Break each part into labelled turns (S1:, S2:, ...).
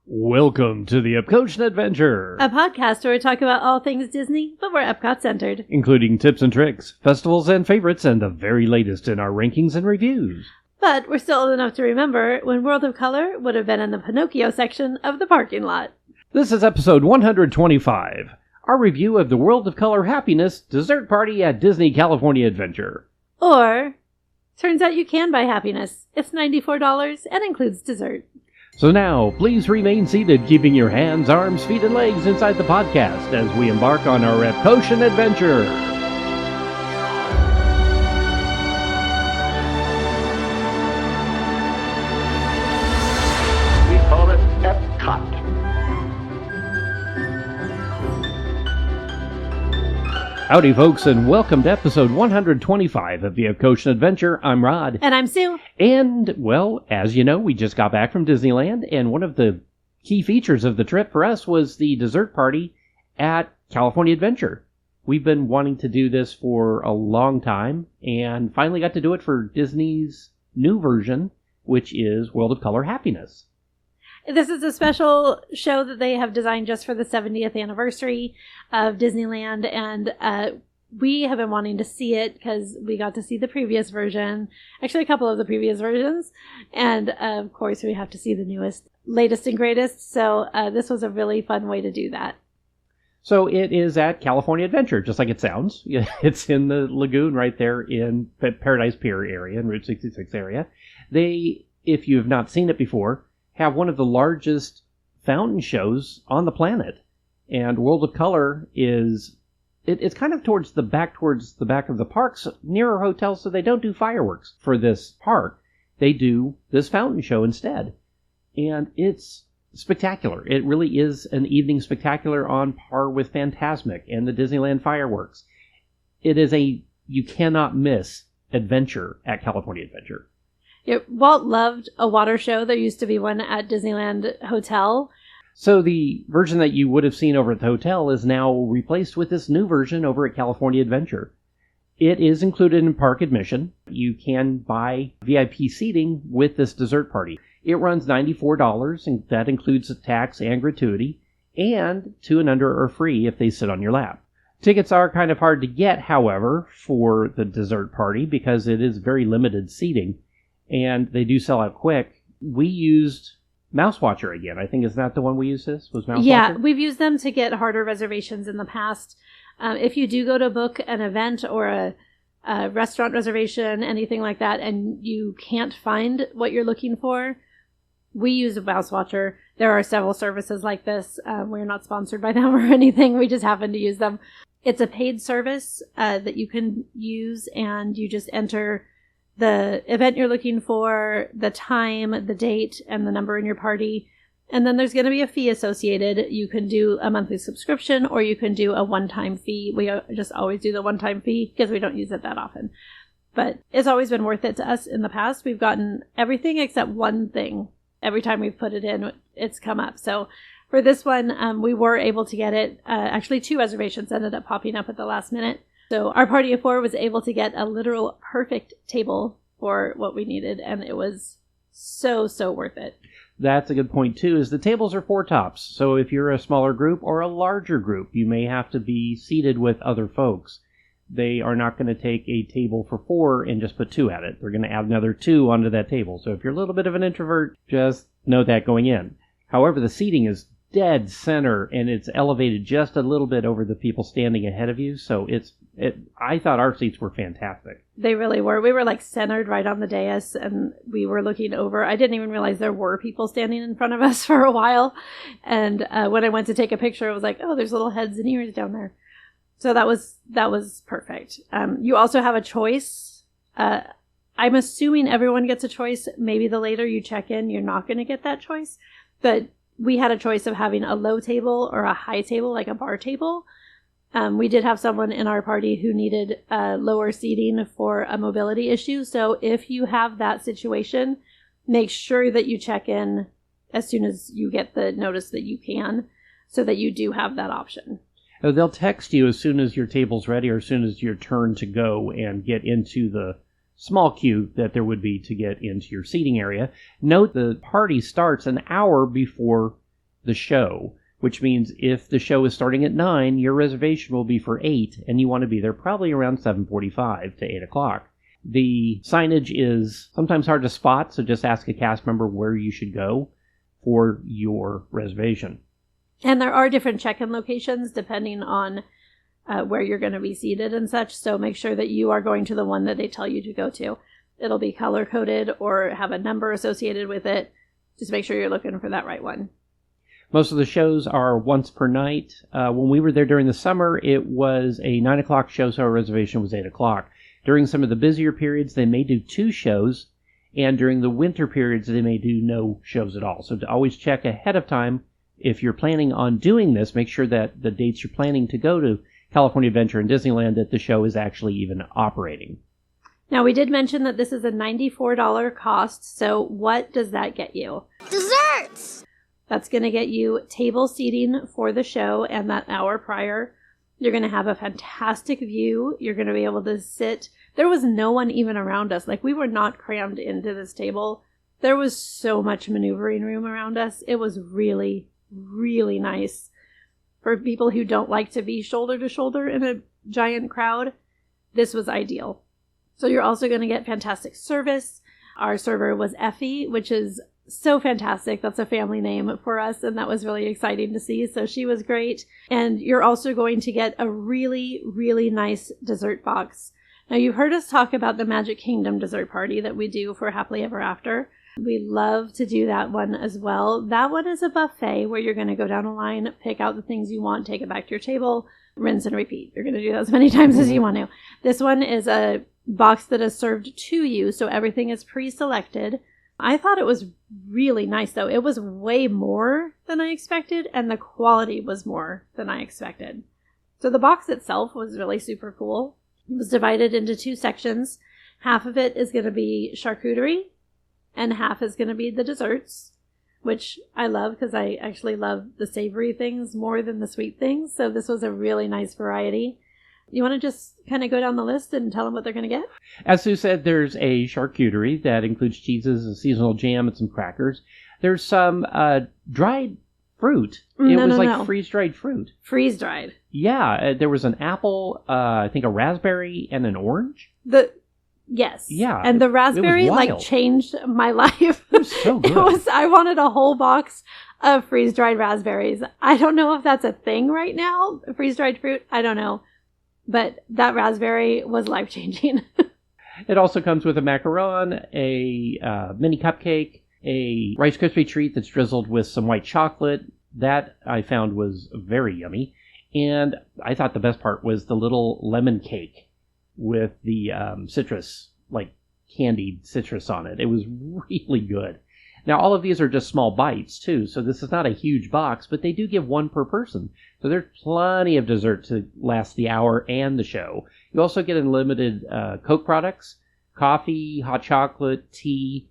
S1: Welcome to the Epcotian Adventure,
S2: a podcast where we talk about all things Disney, but we're Epcot-centered.
S1: including tips and tricks, festivals and favorites, and the very latest in our rankings and reviews.
S2: But we're still old enough to remember when World of Color would have been in the Pinocchio section of the parking lot.
S1: This is episode 125, our review of the World of Color Happiness Dessert Party at Disney California Adventure.
S2: Or, turns out you can buy happiness. It's $94 and includes dessert.
S1: So now, please remain seated, keeping your hands, arms, feet, and legs inside the podcast as we embark on our Epcot adventure.
S3: We call it Epcot.
S1: Howdy, folks, and welcome to episode 125 of the Epcot Adventure. I'm Rod.
S2: And I'm Sue.
S1: And, well, as you know, we just got back from Disneyland, and one of the key features of the trip for us was the dessert party at California Adventure. We've been wanting to do this for a long time, and finally got to do it for Disney's new version, which is World of Color Happiness.
S2: This is a special show that they have designed just for the 70th anniversary of Disneyland, and we have been wanting to see it because we got to see the previous version, actually a couple of the previous versions, and of course we have to see the latest and greatest, so this was a really fun way to do that.
S1: So it is at California Adventure, just like it sounds. It's in the lagoon right there in Paradise Pier area, in Route 66 area. They, if you have not seen it before, have one of the largest fountain shows on the planet. And World of Color is, it's kind of towards the back of the parks, near a hotel, so they don't do fireworks for this park. They do this fountain show instead. And it's spectacular. It really is an evening spectacular on par with Fantasmic and the Disneyland fireworks. It is you cannot miss adventure at California Adventure.
S2: Yeah, Walt loved a water show. There used to be one at Disneyland Hotel.
S1: So the version that you would have seen over at the hotel is now replaced with this new version over at California Adventure. It is included in park admission. You can buy VIP seating with this dessert party. It runs $94, and that includes a tax and gratuity, and 2 and under are free if they sit on your lap. Tickets are kind of hard to get, however, for the dessert party because it is very limited seating. And they do sell out quick. We used Mouse Watcher again. I think, is that the one we used this? Was Mouse Watcher?
S2: Yeah, we've used them to get harder reservations in the past. If you do go to book an event or a restaurant reservation, anything like that, and you can't find what you're looking for, we use a Mouse Watcher. There are several services like this. We're not sponsored by them or anything. We just happen to use them. It's a paid service that you can use, and you just enter the event you're looking for, the time, the date, and the number in your party. And then there's going to be a fee associated. You can do a monthly subscription, or you can do a one-time fee. We just always do the one-time fee because we don't use it that often. But it's always been worth it to us in the past. We've gotten everything except one thing. Every time we've put it in, it's come up. So for this one, we were able to get it. Actually, 2 reservations ended up popping up at the last minute. So our party of 4 was able to get a literal perfect table for what we needed, and it was so worth it.
S1: That's a good point, too, is the tables are 4 tops. So if you're a smaller group or a larger group, you may have to be seated with other folks. They are not going to take a table for 4 and just put 2 at it. They're going to add another 2 onto that table. So if you're a little bit of an introvert, just know that going in. However, the seating is dead center, and it's elevated just a little bit over the people standing ahead of you. So I thought our seats were fantastic.
S2: They really were. We were like centered right on the dais, and we were looking over. I didn't even realize there were people standing in front of us for a while. And when I went to take a picture, I was like, oh, there's little heads and ears down there. So that was perfect. You also have a choice. I'm assuming everyone gets a choice. Maybe the later you check in, you're not going to get that choice. But we had a choice of having a low table or a high table, like a bar table. We did have someone in our party who needed lower seating for a mobility issue. So if you have that situation, make sure that you check in as soon as you get the notice that you can, so that you do have that option.
S1: They'll text you as soon as your table's ready or as soon as your turn to go and get into the small queue that there would be to get into your seating area. Note the party starts an hour before the show, which means if the show is starting at 9, your reservation will be for 8, and you want to be there probably around 7:45 to 8 o'clock. The signage is sometimes hard to spot, so just ask a cast member where you should go for your reservation.
S2: And there are different check-in locations depending on where you're going to be seated and such, so make sure that you are going to the one that they tell you to go to. It'll be color-coded or have a number associated with it. Just make sure you're looking for that right one.
S1: Most of the shows are once per night. When we were there during the summer, it was a 9 o'clock show, so our reservation was 8 o'clock. During some of the busier periods, they may do 2 shows, and during the winter periods, they may do no shows at all. So to always check ahead of time, if you're planning on doing this, make sure that the dates you're planning to go to California Adventure and Disneyland, that the show is actually even operating.
S2: Now, we did mention that this is a $94 cost, so what does that get you?
S4: Desserts!
S2: That's going to get you table seating for the show and that hour prior. You're going to have a fantastic view. You're going to be able to sit. There was no one even around us. Like, we were not crammed into this table. There was so much maneuvering room around us. It was really, really nice. For people who don't like to be shoulder to shoulder in a giant crowd, this was ideal. So you're also going to get fantastic service. Our server was Effie, which is so fantastic. That's a family name for us, and that was really exciting to see. So she was great. And you're also going to get a really, really nice dessert box. Now, you've heard us talk about the Magic Kingdom dessert party that we do for Happily Ever After. We love to do that one as well. That one is a buffet where you're going to go down a line, pick out the things you want, take it back to your table, rinse and repeat. You're going to do that as many times as you want to. This one is a box that is served to you, so everything is pre-selected. I thought it was really nice, though. It was way more than I expected, and the quality was more than I expected. So the box itself was really super cool. It was divided into 2 sections. Half of it is going to be charcuterie, and half is going to be the desserts, which I love because I actually love the savory things more than the sweet things. So this was a really nice variety. You want to just kind of go down the list and tell them what they're going to get?
S1: As Sue said, there's a charcuterie that includes cheeses, a seasonal jam, and some crackers. There's some dried fruit. It was like freeze-dried fruit.
S2: Freeze-dried.
S1: Yeah, there was an apple, I think a raspberry, and an orange.
S2: Yes.
S1: Yeah.
S2: And the raspberry changed my life.
S1: It was so good.
S2: I wanted a whole box of freeze-dried raspberries. I don't know if that's a thing right now, freeze-dried fruit. I don't know. But that raspberry was life-changing.
S1: It also comes with a macaron, a mini cupcake, a Rice Krispie treat that's drizzled with some white chocolate. That I found was very yummy. And I thought the best part was the little lemon cake with the citrus, like candied citrus on it. It was really good. Now, all of these are just small bites, too, so this is not a huge box, but they do give one per person. So there's plenty of dessert to last the hour and the show. You also get unlimited Coke products, coffee, hot chocolate, tea.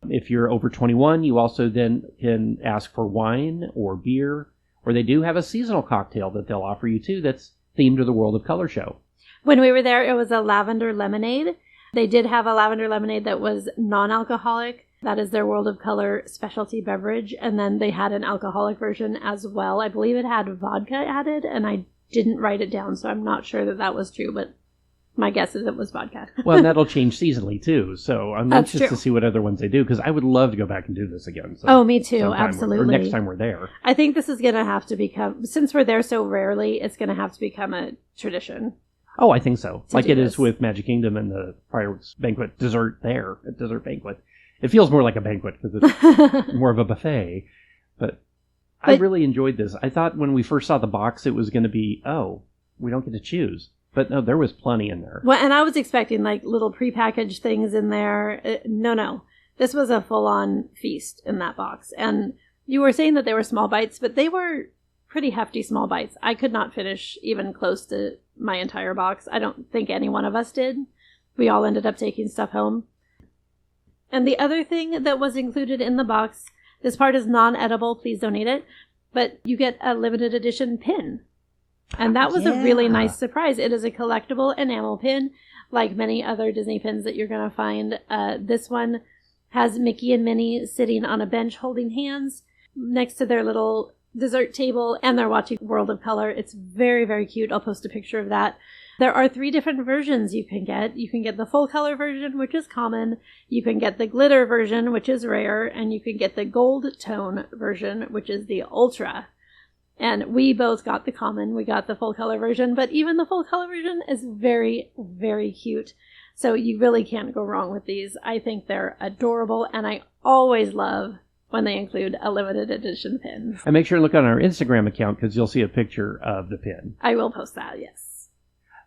S1: If you're over 21, you also then can ask for wine or beer, or they do have a seasonal cocktail that they'll offer you, too, that's themed to the World of Color show.
S2: When we were there, it was a lavender lemonade. They did have a lavender lemonade that was non-alcoholic. That is their World of Color specialty beverage. And then they had an alcoholic version as well. I believe it had vodka added, and I didn't write it down, so I'm not sure that that was true, but my guess is it was vodka.
S1: Well, and that'll change seasonally, too. So I'm
S2: That's
S1: anxious
S2: true.
S1: to see what other ones they do, because I would love to go back and do this again.
S2: Oh, me too. Absolutely.
S1: Or next time we're there.
S2: I think this is going to have to become, since we're there so rarely, it's going to have to become a tradition.
S1: Oh, I think so. Like it
S2: this.
S1: is with Magic Kingdom and the Fireworks Banquet dessert there, a dessert banquet. It feels more like a banquet because it's more of a buffet. But I really enjoyed this. I thought when we first saw the box, it was going to be, we don't get to choose. But no, there was plenty in there.
S2: Well, and I was expecting like little prepackaged things in there. No. This was a full-on feast in that box. And you were saying that they were small bites, but they were pretty hefty small bites. I could not finish even close to my entire box. I don't think any one of us did. We all ended up taking stuff home. And the other thing that was included in the box, this part is non-edible, please don't eat it, but you get a limited edition pin. And that was a really nice surprise. It is a collectible enamel pin, like many other Disney pins that you're going to find. This one has Mickey and Minnie sitting on a bench holding hands next to their little dessert table and they're watching World of Color. It's very, very cute. I'll post a picture of that. There are 3 different versions you can get. You can get the full color version, which is common. You can get the glitter version, which is rare. And you can get the gold tone version, which is the ultra. And we both got the common. We got the full color version. But even the full color version is very, very cute. So you really can't go wrong with these. I think they're adorable. And I always love when they include a limited edition pin.
S1: And make sure to look on our Instagram account because you'll see a picture of the pin.
S2: I will post that, yes.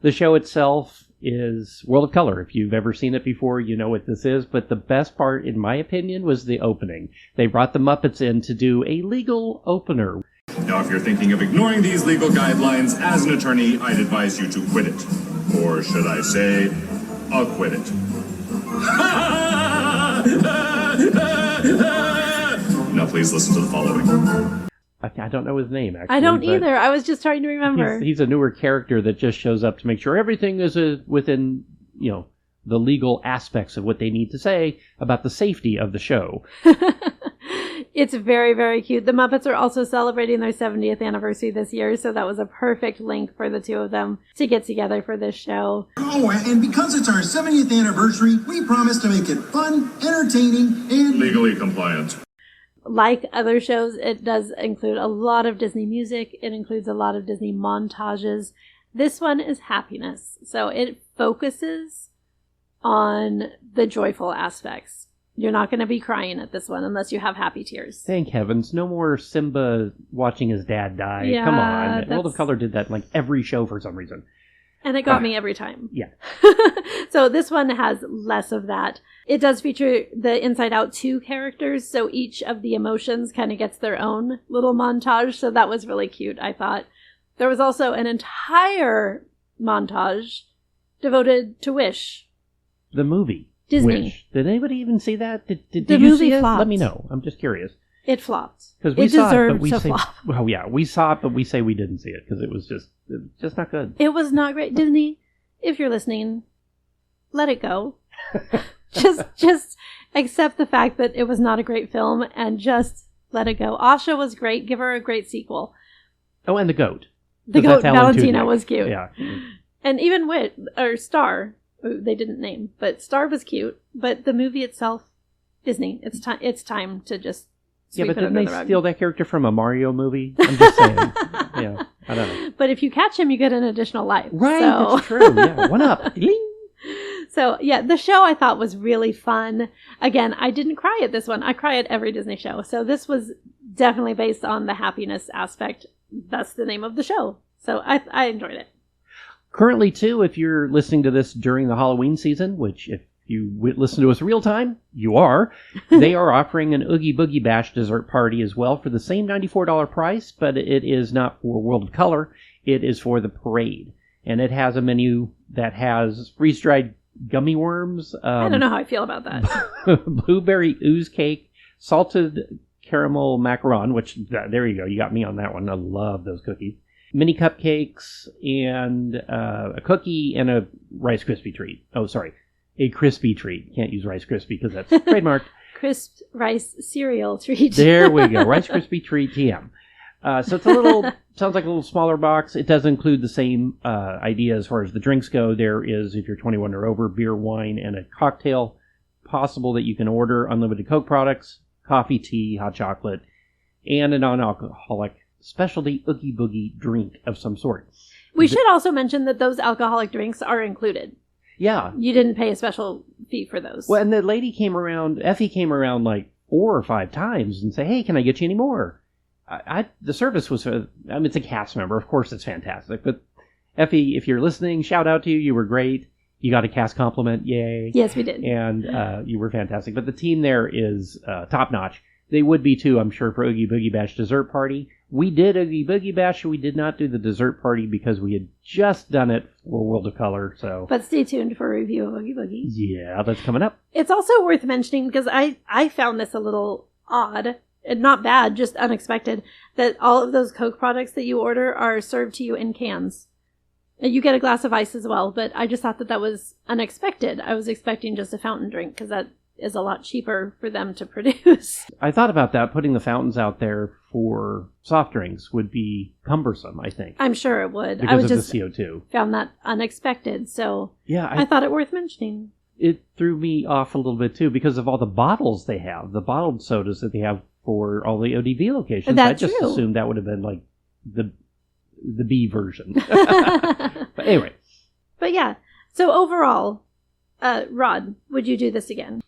S1: The show itself is World of Color. If you've ever seen it before, you know what this is. But the best part, in my opinion, was the opening. They brought the Muppets in to do a legal opener.
S4: Now, if you're thinking of ignoring these legal guidelines, as an attorney, I'd advise you to quit it. Or should I say, acquit it. Now, please listen to the following.
S1: I don't know his name, actually.
S2: I don't either. I was just trying to remember.
S1: He's a newer character that just shows up to make sure everything is within, the legal aspects of what they need to say about the safety of the show.
S2: It's very, very cute. The Muppets are also celebrating their 70th anniversary this year, so that was a perfect link for the two of them to get together for this show.
S5: Oh, and because it's our 70th anniversary, we promise to make it fun, entertaining, and
S4: legally compliant.
S2: Like other shows, it does include a lot of Disney music. It includes a lot of Disney montages. This one is happiness. So it focuses on the joyful aspects. You're not going to be crying at this one unless you have happy tears.
S1: Thank heavens. No more Simba watching his dad die.
S2: Yeah,
S1: Come on. World of Color did that in every show for some reason.
S2: And it got me every time.
S1: Yeah.
S2: So this one has less of that. It does feature the Inside Out 2 characters, so each of the emotions kind of gets their own little montage, so that was really cute, I thought. There was also an entire montage devoted to Wish.
S1: The movie.
S2: Disney.
S1: Wish. Did anybody even see that? Did
S2: the
S1: you
S2: movie
S1: see it?
S2: flopped.
S1: Let me know. I'm just curious.
S2: It flopped.
S1: Because we
S2: it
S1: saw it,
S2: deserved
S1: but we
S2: to
S1: say,
S2: flop.
S1: well, yeah, we saw it, but we say we didn't see it because it was just not good.
S2: It was not great. Disney, if you're listening, let it go. just accept the fact that it was not a great film and just let it go. Asha was great. Give her a great sequel.
S1: Oh, and the goat.
S2: The
S1: 'Cause
S2: goat,
S1: that's Alan
S2: Valentina,
S1: Tudyk.
S2: was cute.
S1: Yeah.
S2: And even Star, who they didn't name, but Star was cute. But the movie itself, Disney, it's time to just
S1: Yeah,
S2: sweep
S1: but
S2: it
S1: didn't
S2: under
S1: they
S2: the rug.
S1: steal that character from a Mario movie? I'm just saying. Yeah, I don't know.
S2: But if you catch him, you get an additional life.
S1: Right,
S2: So.
S1: that's true. Yeah, one up. Ding.
S2: So, yeah, the show I thought was really fun. Again, I didn't cry at this one. I cry at every Disney show. So this was definitely based on the happiness aspect. That's the name of the show. So I enjoyed it.
S1: Currently, too, if you're listening to this during the Halloween season, which if you listen to us real time, you are, they are offering an Oogie Boogie Bash dessert party as well for the same $94 price, but it is not for World of Color. It is for the parade. And it has a menu that has freeze-dried gummy worms.
S2: I don't know how I feel about that.
S1: Blueberry ooze cake, salted caramel macaron, which, there you go, you got me on that one. I love those cookies. Mini cupcakes, and a cookie, and a Rice Krispie treat. Oh, sorry. A crispy treat. Can't use Rice Krispie because that's trademarked.
S2: Crisp rice cereal treat.
S1: There we go. Rice Krispie treat TM. So it's sounds like a little smaller box. It does include the same idea as far as the drinks go. There is, if you're 21 or over, beer, wine, and a cocktail possible that you can order. Unlimited Coke products, coffee, tea, hot chocolate, and a non-alcoholic specialty Oogie Boogie drink of some sort.
S2: We should also mention that those alcoholic drinks are included.
S1: Yeah.
S2: You didn't pay a special fee for those.
S1: Well, and the lady Effie came around 4 or 5 times and said, hey, can I get you any more? The service was, it's a cast member. Of course it's fantastic. But Effie, if you're listening, shout out to you. You were great. You got a cast compliment. Yay.
S2: Yes, we did.
S1: And you were fantastic. But the team there is top-notch. They would be, too, I'm sure, for Oogie Boogie Bash dessert party. We did Oogie Boogie Bash. We did not do the dessert party because we had just done it for World of Color. So,
S2: but stay tuned for a review of Oogie Boogie.
S1: Yeah, that's coming up.
S2: It's also worth mentioning, because I found this a little odd, and not bad, just unexpected, that all of those Coke products that you order are served to you in cans. You get a glass of ice as well, but I just thought that was unexpected. I was expecting just a fountain drink, because is a lot cheaper for them to produce.
S1: I thought about that. Putting the fountains out there for soft drinks would be cumbersome, I think.
S2: I'm sure it would.
S1: Because
S2: I was
S1: of
S2: just
S1: the CO2.
S2: found that unexpected, so
S1: Yeah,
S2: I thought it worth mentioning.
S1: it threw me off a little bit too because of all the bottles they have, the bottled sodas that they have for all the ODV locations.
S2: That's
S1: I just
S2: true.
S1: assumed that would have been like the B version. But anyway.
S2: But yeah, so overall, Rod, would you do this again?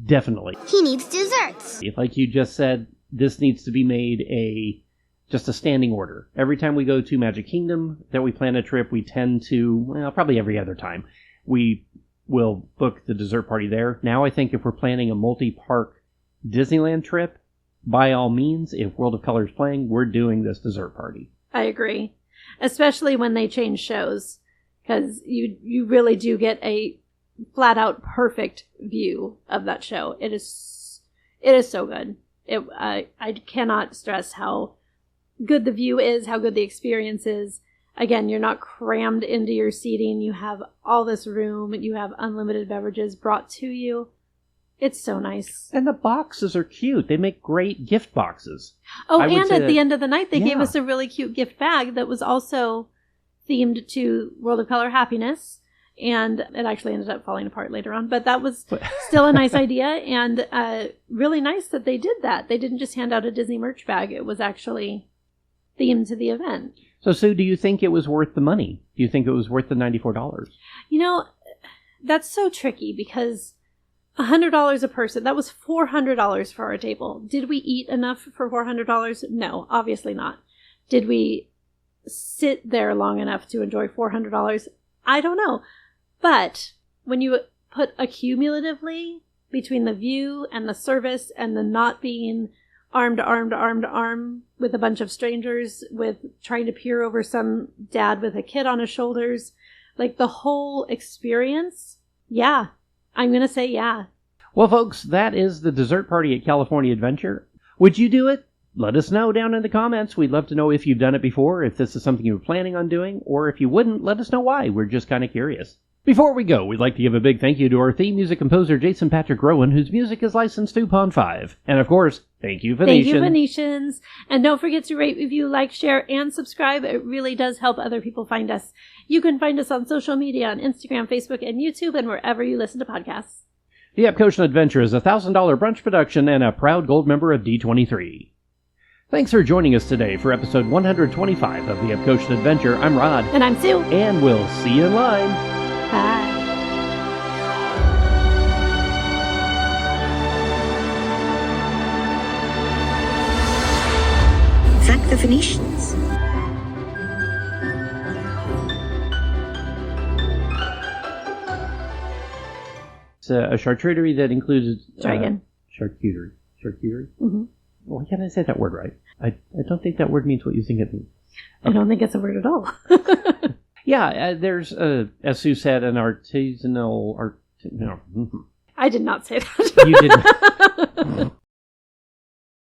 S1: Definitely.
S6: He needs desserts.
S1: Like you just said, this needs to be made just a standing order. Every time we go to Magic Kingdom that we plan a trip, we tend to, well, probably every other time, we will book the dessert party there. Now I think if we're planning a multi-park Disneyland trip, by all means, if World of Color is playing, we're doing this dessert party.
S2: I agree. Especially when they change shows, because you really do get a flat out perfect view of that show. It is so good. I cannot stress how good the view is, how good the experience is. Again, you're not crammed into your seating. You have all this room. You have unlimited beverages brought to you. It's so nice.
S1: And the boxes are cute. They make great gift boxes.
S2: Oh,
S1: I would
S2: and
S1: say
S2: at the end of the night, they gave
S1: Yeah.
S2: us a really cute gift bag that was also themed to World of Color Happiness. And it actually ended up falling apart later on. But that was still a nice idea, and really nice that they did that. They didn't just hand out a Disney merch bag. It was actually themed to the event.
S1: So, Sue, do you think it was worth the money? Do you think it was worth the $94?
S2: You know, that's so tricky because $100 a person, that was $400 for our table. Did we eat enough for $400? No, obviously not. Did we sit there long enough to enjoy $400? I don't know. But when you put accumulatively between the view and the service and the not being arm to arm to arm to arm with a bunch of strangers, with trying to peer over some dad with a kid on his shoulders, like the whole experience, yeah, I'm going to say yeah.
S1: Well, folks, that is the dessert party at California Adventure. Would you do it? Let us know down in the comments. We'd love to know if you've done it before, if this is something you were planning on doing, or if you wouldn't, let us know why. We're just kind of curious. Before we go, we'd like to give a big thank you to our theme music composer, Jason Patrick Rowan, whose music is licensed to Pond 5. And of course, thank you, Venetian.
S2: Thank you, Venetians. And don't forget to rate, review, like, share, and subscribe. It really does help other people find us. You can find us on social media, on Instagram, Facebook, and YouTube, and wherever you listen to podcasts.
S1: The Epcotian Adventure is a $1,000 brunch production and a proud gold member of D23. Thanks for joining us today for episode 125 of the Epcotian Adventure. I'm Rod.
S2: And I'm Sue.
S1: And we'll see you in line.
S2: Bye.
S6: Thank the Venetians.
S1: It's a charcuterie that includes...
S2: Dragon.
S1: Charcuterie. Charcuterie?
S2: Mm-hmm.
S1: Why can't I say that word right? I don't think that word means what you think it means.
S2: I don't think it's a word at all.
S1: Yeah, there's, as Sue said, an artisanal... No.
S2: I did not say that.
S1: You didn't.